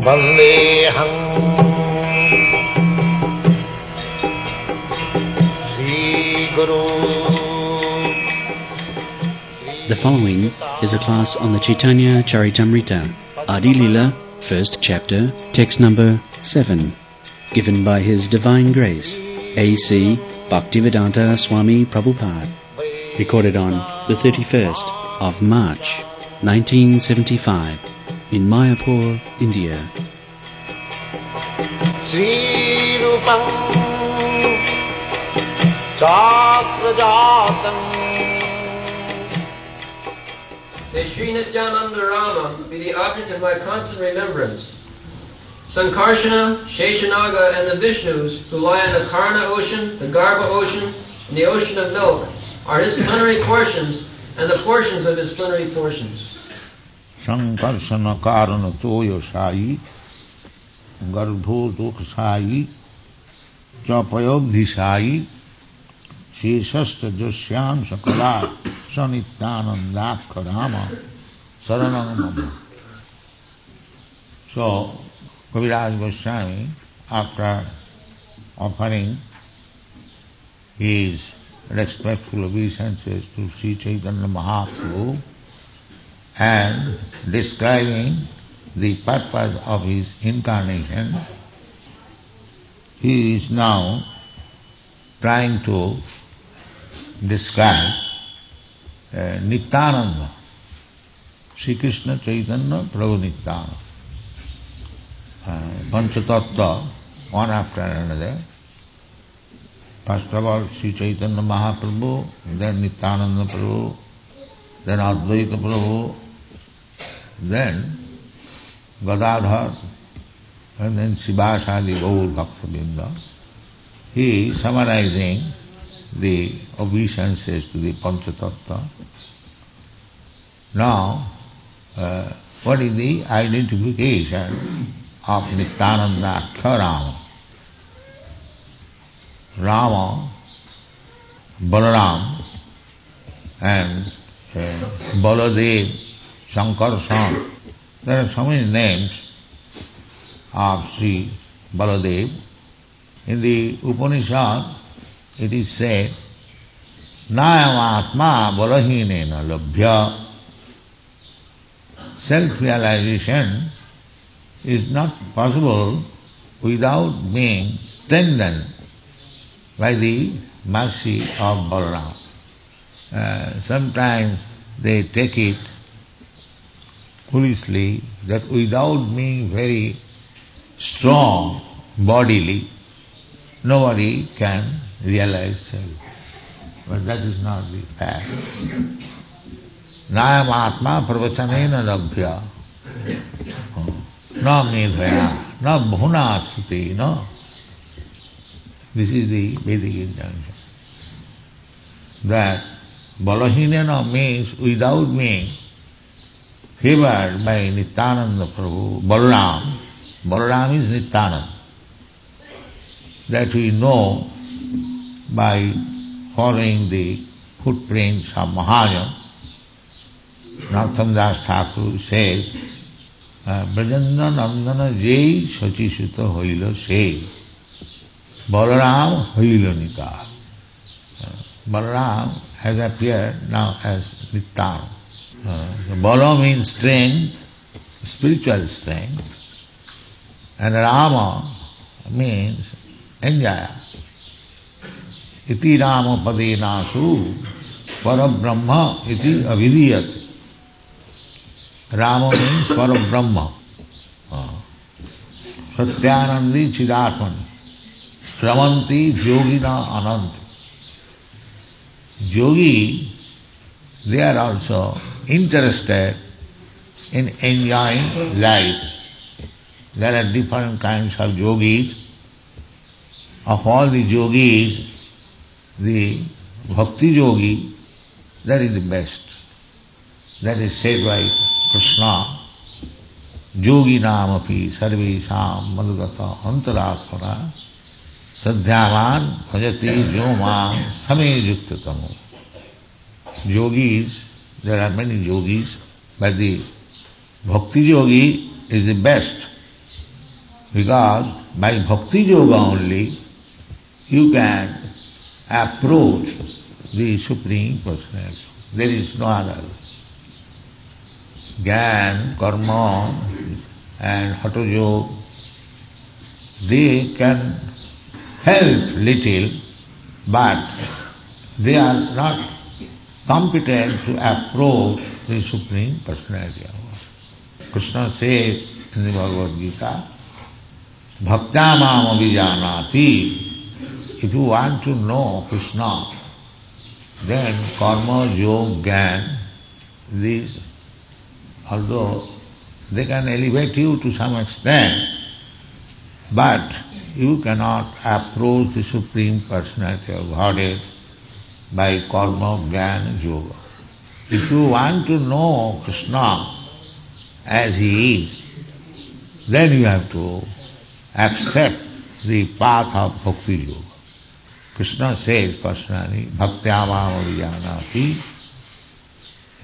Vandeham Sri Guru. The following is a class on the Chaitanya Charitamrita, Adi Lila, first chapter, text number 7, given by His Divine Grace, A.C. Bhaktivedanta Swami Prabhupada, recorded on the 31st of March, 1975, in Mayapur, India. Sri Rupam Chakrajatam. May Sri Nityananda Rama be the object of my constant remembrance. Sankarshana, Sheshanaga, and the Vishnus, who lie in the Karna ocean, the Garbha ocean, and the ocean of milk, are his plenary portions and the portions of his plenary portions. Sankarshana Karana Toyo Sai, Garbho Dukh Sai, Chapayogdhi Sai, Sheshasta Josyam Sakala, Sanityanandakha Rama, Saranam Mama. So, Kaviraj Goswami, after offering his respectful obeisances to Sri Chaitanya Mahaprabhu and describing the purpose of his incarnation, he is now trying to describe Nityananda, Sri Krishna Chaitanya Prabhu Nityananda. Panchatattva, one after another. First of all, Sri Chaitanya Mahaprabhu, then Nityananda Prabhu, then Advaita Prabhu, then Gadadhar, and then Sivasadi Gaur Bhakta-vrinda. He is summarizing the obeisances to the Panchatattva. Now, what is the identification of Nityanandakha Rama? Rama, Balaram, and Baladev, Sankarsana. There are so many names of Sri Baladev. In the Upanishad, it is said, Nayam Atma Balahinena Labhya. Self-realization is not possible without being strengthened by the mercy of Balaram. Sometimes they take it foolishly that without being very strong bodily, nobody can realize self. But that is not the fact. Nayam Atma Pravachanena Labhya. Na medhaya, na bhuna sati, no. This is the Vedic injunction. That Balahinena means without being favored by Nityananda Prabhu, Balaram. Balaram is Nityananda. That we know by following the footprints of Mahajan. Narottam Das Thakur says, Brajendra Nandana Jai Sachi Sutta Hoila Se Balaram Hoila Nika. Balaram has appeared now as Nityananda. Bala means strength, spiritual strength, and Rama means enjoyer. Iti Rama Padenasu Parabrahma iti avidiyat. Rama means Parabrahma. Satyanandi Chidatmani. Shravanti Yogina Ananti. Yogi, they are also interested in enjoying life. There are different kinds of yogis. Of all the yogis, the bhakti yogi, that is the best. That is said by Krishna, Yogi Namapi Sarvesham Madhugata Antaratmana Sadhyavan Bhajati Yomam Same Yuktatamu. Yogis, there are many yogis, but the bhakti yogi is the best. Because by bhakti yoga only you can approach the Supreme Personality. There is no other. Gyan, karma and hatha yoga, they can help little, but they are not competent to approach the Supreme Personality of God. Krishna says in the Bhagavad Gita, Bhakta mam abhijanati. If you want to know Krishna, then karma, yoga, gyan, these, although they can elevate you to some extent, but you cannot approach the Supreme Personality of Godhead by karma, gyan and yoga. If you want to know Krishna as He is, then you have to accept the path of bhakti yoga. Krishna says personally, bhaktyamam avijanati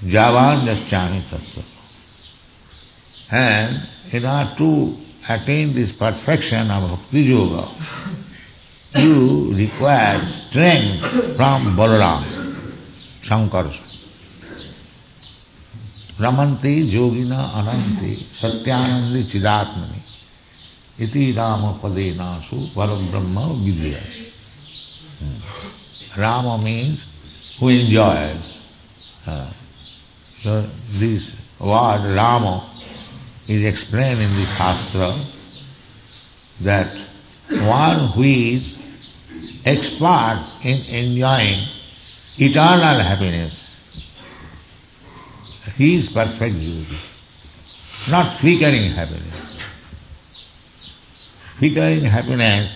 javan jaschami tattva. And in order to attain this perfection of bhakti yoga, you require strength from Balaram, Shankara. Ramanti yogina ananti satyanandi chidatmani iti rama padenasu parabrahma vidya. Rama means who enjoys. So this word Rama is explained in the Shastra that one who is expert in enjoying eternal happiness, he is perfect yogi, not flickering happiness. Flickering happiness,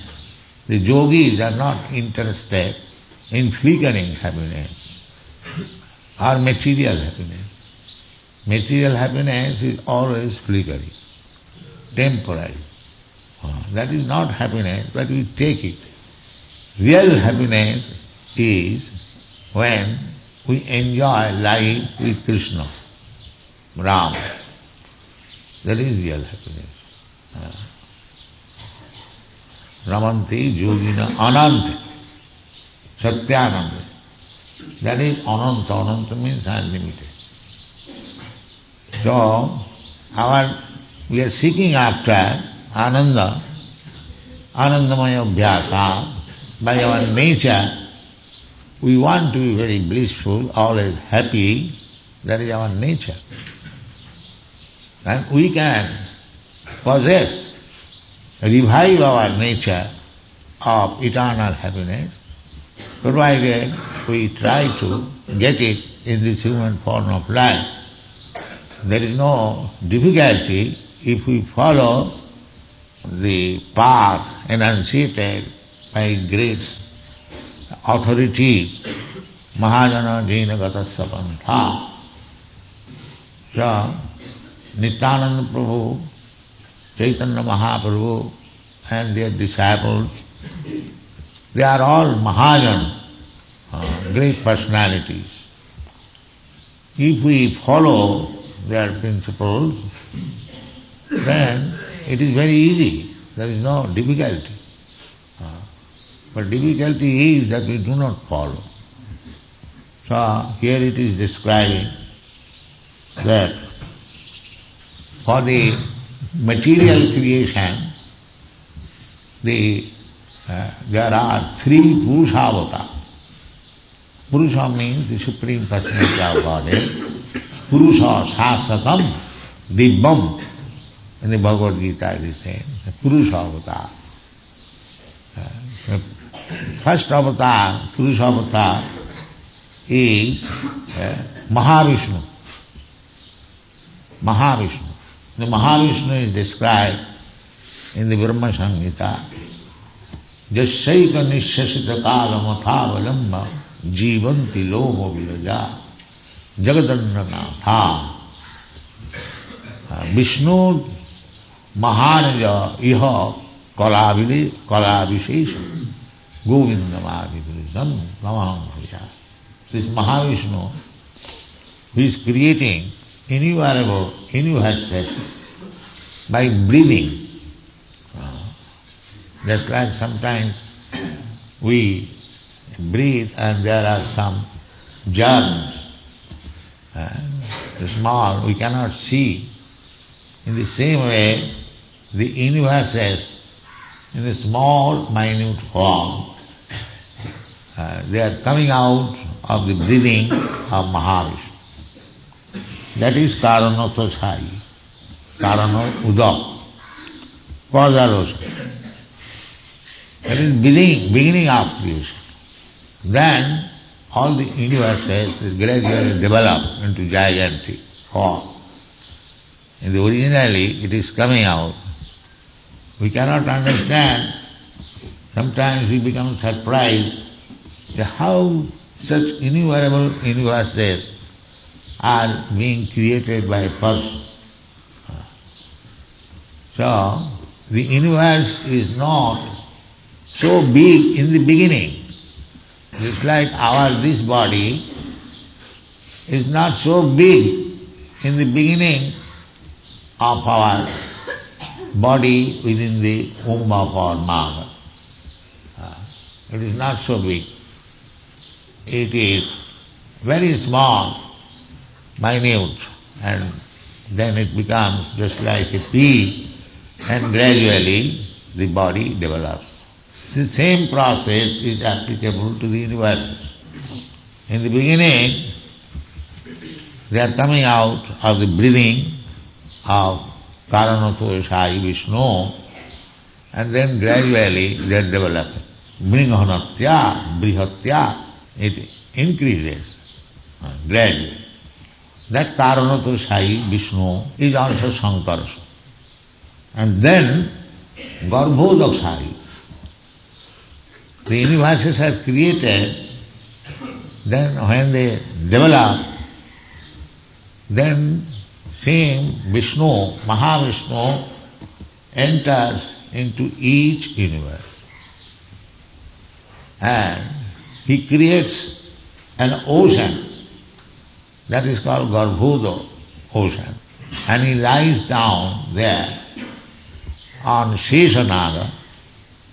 the yogis are not interested in flickering happiness or material happiness. Material happiness is always flickering, temporary. That is not happiness, but we take it. Real happiness is when we enjoy life with Krishna, Ram. That is real happiness. Ramanti yogina ananta, satyananda. That is ananta. Ananta means unlimited. So, we are seeking after ananda, anandamaya abhyasa. By our nature, we want to be very blissful, always happy. That is our nature. And we can possess, revive our nature of eternal happiness, provided we try to get it in this human form of life. There is no difficulty if we follow the path enunciated by great authorities, Mahajana Jena Gatasya Pantha. So, Nityananda Prabhu, Chaitanya Mahaprabhu and their disciples, they are all Mahajan, great personalities. If we follow their principles, then it is very easy. There is no difficulty. But difficulty is that we do not follow. So here it is describing that for the material creation, there are three Purusha. Purusha means the Supreme Personality of Godhead. Purusha Sasatam Dibbam. In the Bhagavad Gita it is saying, Purusha Avatar. First avatar, Purusha Avatar, is Mahavishnu. Mahavishnu. The Mahavishnu is described in the Brahma Samhita. Jasyaika nishasita kalamathavalamba jivanti lomo vilaja jagadannanatha. Vishnu Mahanaja iha kalabhishesha govindamadipurisam namaham bhaja. This Mahavishnu, who is creating innumerable universes by breathing. Just like sometimes we breathe and there are some germs, small, we cannot see. In the same way, the universes in a small, minute form, they are coming out of the breathing of Mahavishnu. That is Karana Tosai, Karana Udak, causal ocean. That is beginning of creation. Then all the universes gradually develop into gigantic form. And originally it is coming out. We cannot understand. Sometimes we become surprised at how such innumerable universes are being created by a person. So, the universe is not so big in the beginning. Just like this body is not so big in the beginning of our body within the womb of our mother. It is not so big. It is very small, minute, and then it becomes just like a pea, and gradually the body develops. The same process is applicable to the universe. In the beginning, they are coming out of the breathing of Karanatosai Vishnu, and then gradually they are developing. Bringanatya, Brihatya, it increases gradually. That Karanatosai Vishnu is also Sankarsa. And then Garbhodakshai. The universes are created, then when they develop, then same Vishnu, Mahavishnu, enters into each universe. And he creates an ocean, that is called Garbhoda ocean. And he lies down there on Sheshanaga,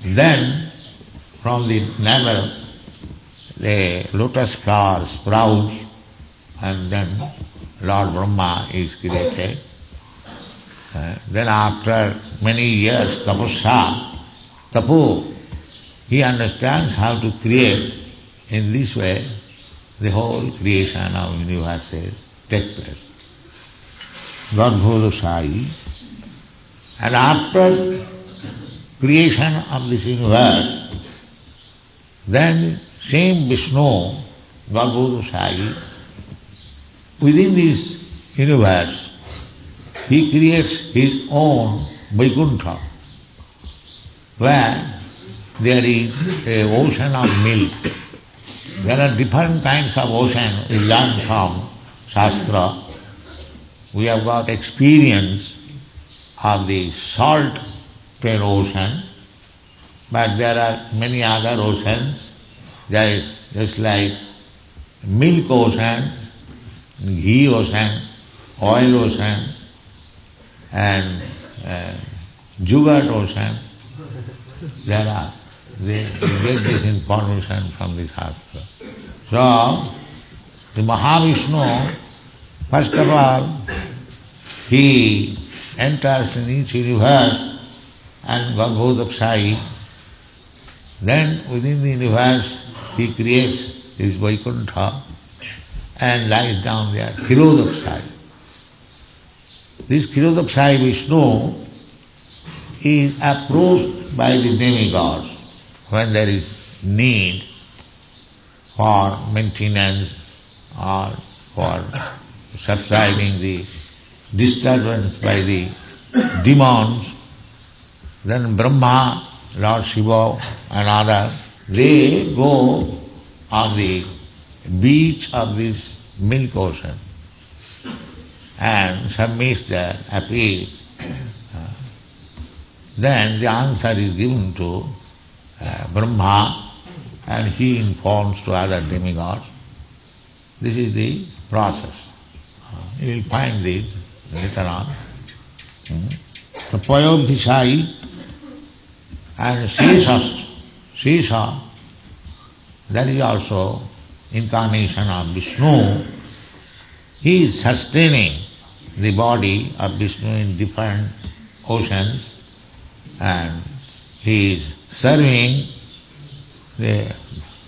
then from the navel the lotus flower sprouts, and then Lord Brahma is created. Then after many years tapo, he understands how to create. In this way, the whole creation of universes takes place. Garbhodakshai. And after creation of this universe, then same Vishnu, Garbhodakshai, within this universe, he creates his own Vaikuntha, where there is an ocean of milk. There are different kinds of ocean we learn from Shastra. We have got experience of the salt-fed ocean, but there are many other oceans. There is just like milk ocean, ghee ocean, oil ocean, and yogurt ocean. They get this information from the Shastra. So, the Mahavishnu, first of all, he enters in each universe and Garbhodakshai. Then within the universe he creates his Vaikuntha and lies down there, Kshirodakshai. This Kshirodakshai Vishnu is approached by the demigods when there is need for maintenance or for subsiding the disturbance by the demons. Then Brahma, Lord Shiva and others, they go on the beach of this milk ocean and submit their appeal. Then the answer is given to Brahma, and he informs to other demigods. This is the process. You will find this later on. So Payobdhishai, And Sesha, that is also incarnation of Vishnu. He is sustaining the body of Vishnu in different oceans, and he is serving the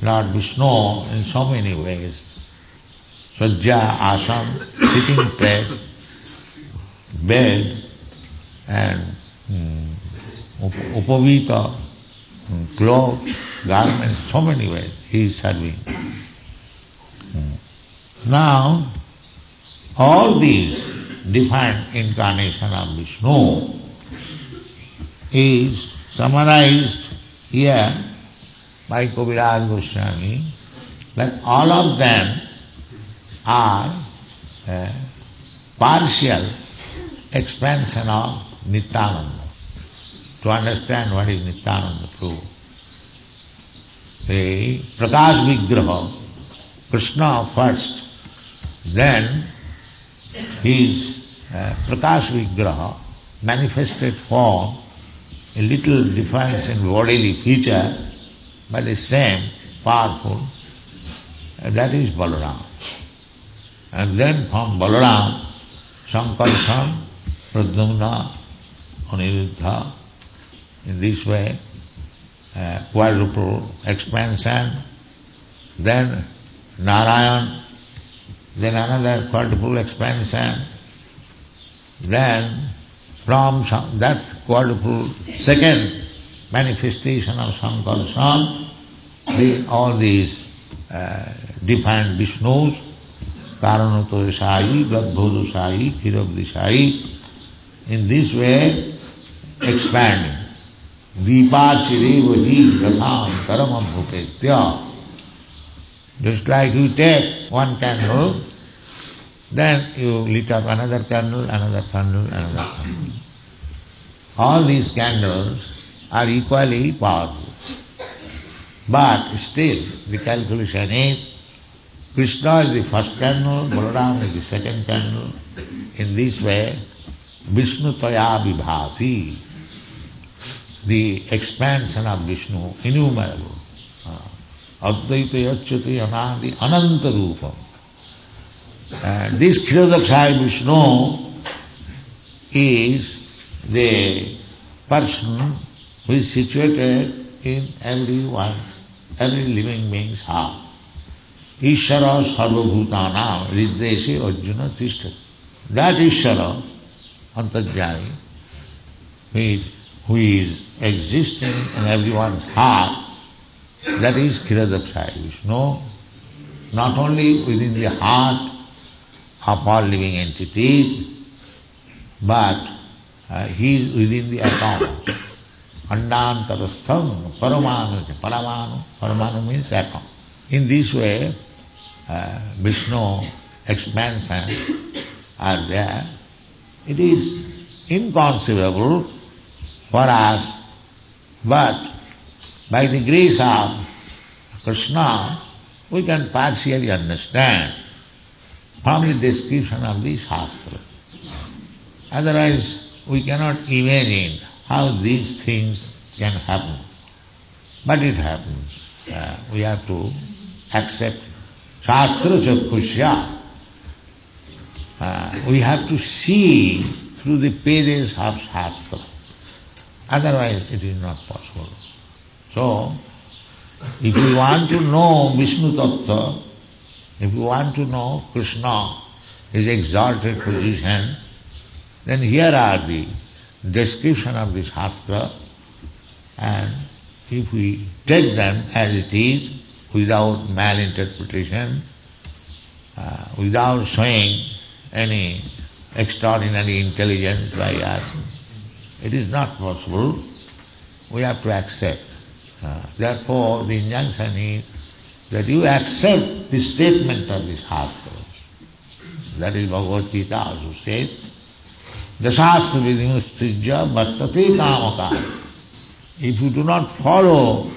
Lord Vishnu in so many ways. Sajja, asam, sitting place, bed, and upavita, clothes, garments, so many ways he is serving. Now, all these different incarnations of Vishnu is summarized here by Kaviraj Goswami, that all of them are partial expansion of Nityananda. To understand what is Nityananda true, the Prakash Vigraha, Krishna first, then his Prakash Vigraha, manifested form, a little difference in bodily feature, but the same, powerful, that is Balaram. And then from Balaram, Sankarshan, Pradyumna, Aniruddha, in this way, quadruple expansion, then Narayan, then another quadruple expansion, then from that quadruple second manifestation of Sankarshan, all these different Vishnus, Karanotodeshayi, Garbhodeshayi, Khirabdeshayi, in this way expanding. Deepa chirevahi rasam karamam bhupetya. Just like you take one candle, then you lit up another candle, another candle, another candle. All these candles are equally powerful. But still, the calculation is, Krishna is the first candle, Balaram is the second candle. In this way, Vishnu Taya Vibhati, the expansion of Vishnu, innumerable. Advaita Yachyati Anandi Ananta Rupam. This Kshirodakshaya Vishnu is the person who is situated in everyone, every living being's heart. Ishara Sarvabhutanam Riddeshe Arjuna Tishtat. That Ishara, Antarjami, who is existing in everyone's heart, that is Kshirodakshaya Vishnu, not only within the heart of all living entities, but he is within the atoms. Andantarastham Paramanu means atom. In this way, Vishnu expansion are there. It is inconceivable for us, but by the grace of Krishna, we can partially understand from the description of the Shastra. Otherwise, we cannot imagine how these things can happen. But it happens. We have to accept Shastra Chakushya. We have to see through the pages of Shastra. Otherwise, it is not possible. So, if we want to know Vishnu Tattva, if we want to know Krishna, his exalted position, then here are the description of the Shastra, and if we take them as it is, without malinterpretation, without showing any extraordinary intelligence by us, it is not possible. We have to accept. Therefore, the injunction is that you accept the statement of the Shastra. That is Bhagavad Gita also says, Dasastra vidimustrijya vartate kamaka. If you do not follow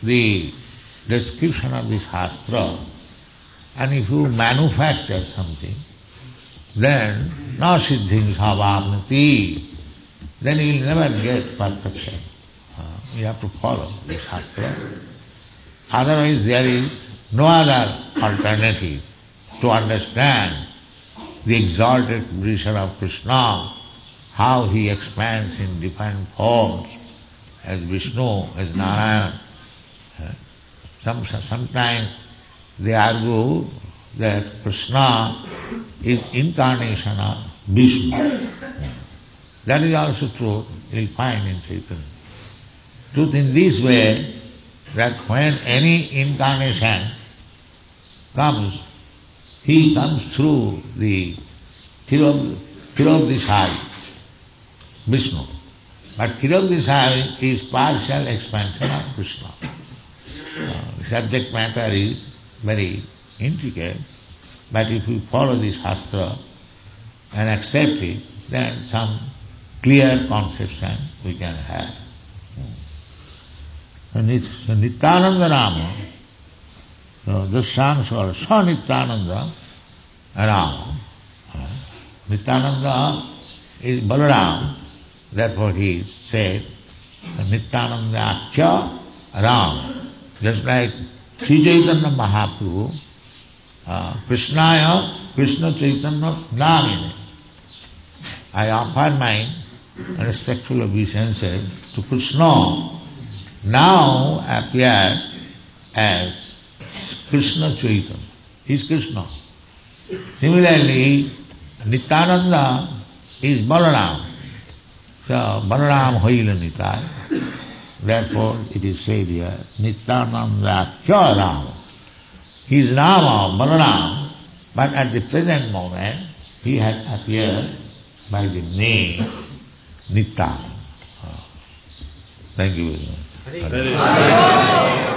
the description of the Shastra, and if you manufacture something, then na siddhim savapnati, then you will never get perfection. You have to follow the Shastra. Otherwise there is no other alternative to understand the exalted position of Krishna, how he expands in different forms, as Vishnu, as Narayan. Sometimes they argue that Krishna is incarnation of Vishnu. That is also true, you will find in Chaitanya. Truth in this way, that when any incarnation comes, he comes through the Kshirodesai, Vishnu. But Kshirodesai is partial expansion of Krishna. The subject matter is very intricate, but if we follow this Shastra and accept it, then some clear conception we can have. Nityananda Rama, this song called Sa Nityananda Rama. Nityananda is Balaram, therefore he said Nityananda Akya Rama. Just like Sri Chaitanya Mahaprabhu, Krishnaya Krishna Chaitanya Namine. I offer my respectful obeisances to Krishna, now appeared as Krishna Chaitanya. He is Krishna. Similarly, Nityananda is Balaram. So, Balaram Hoila Nitai. Therefore, it is said here, Nityananda Kya Rama. He is Rama, Balaram, but at the present moment, he has appeared by the name Nityananda. Thank you very much.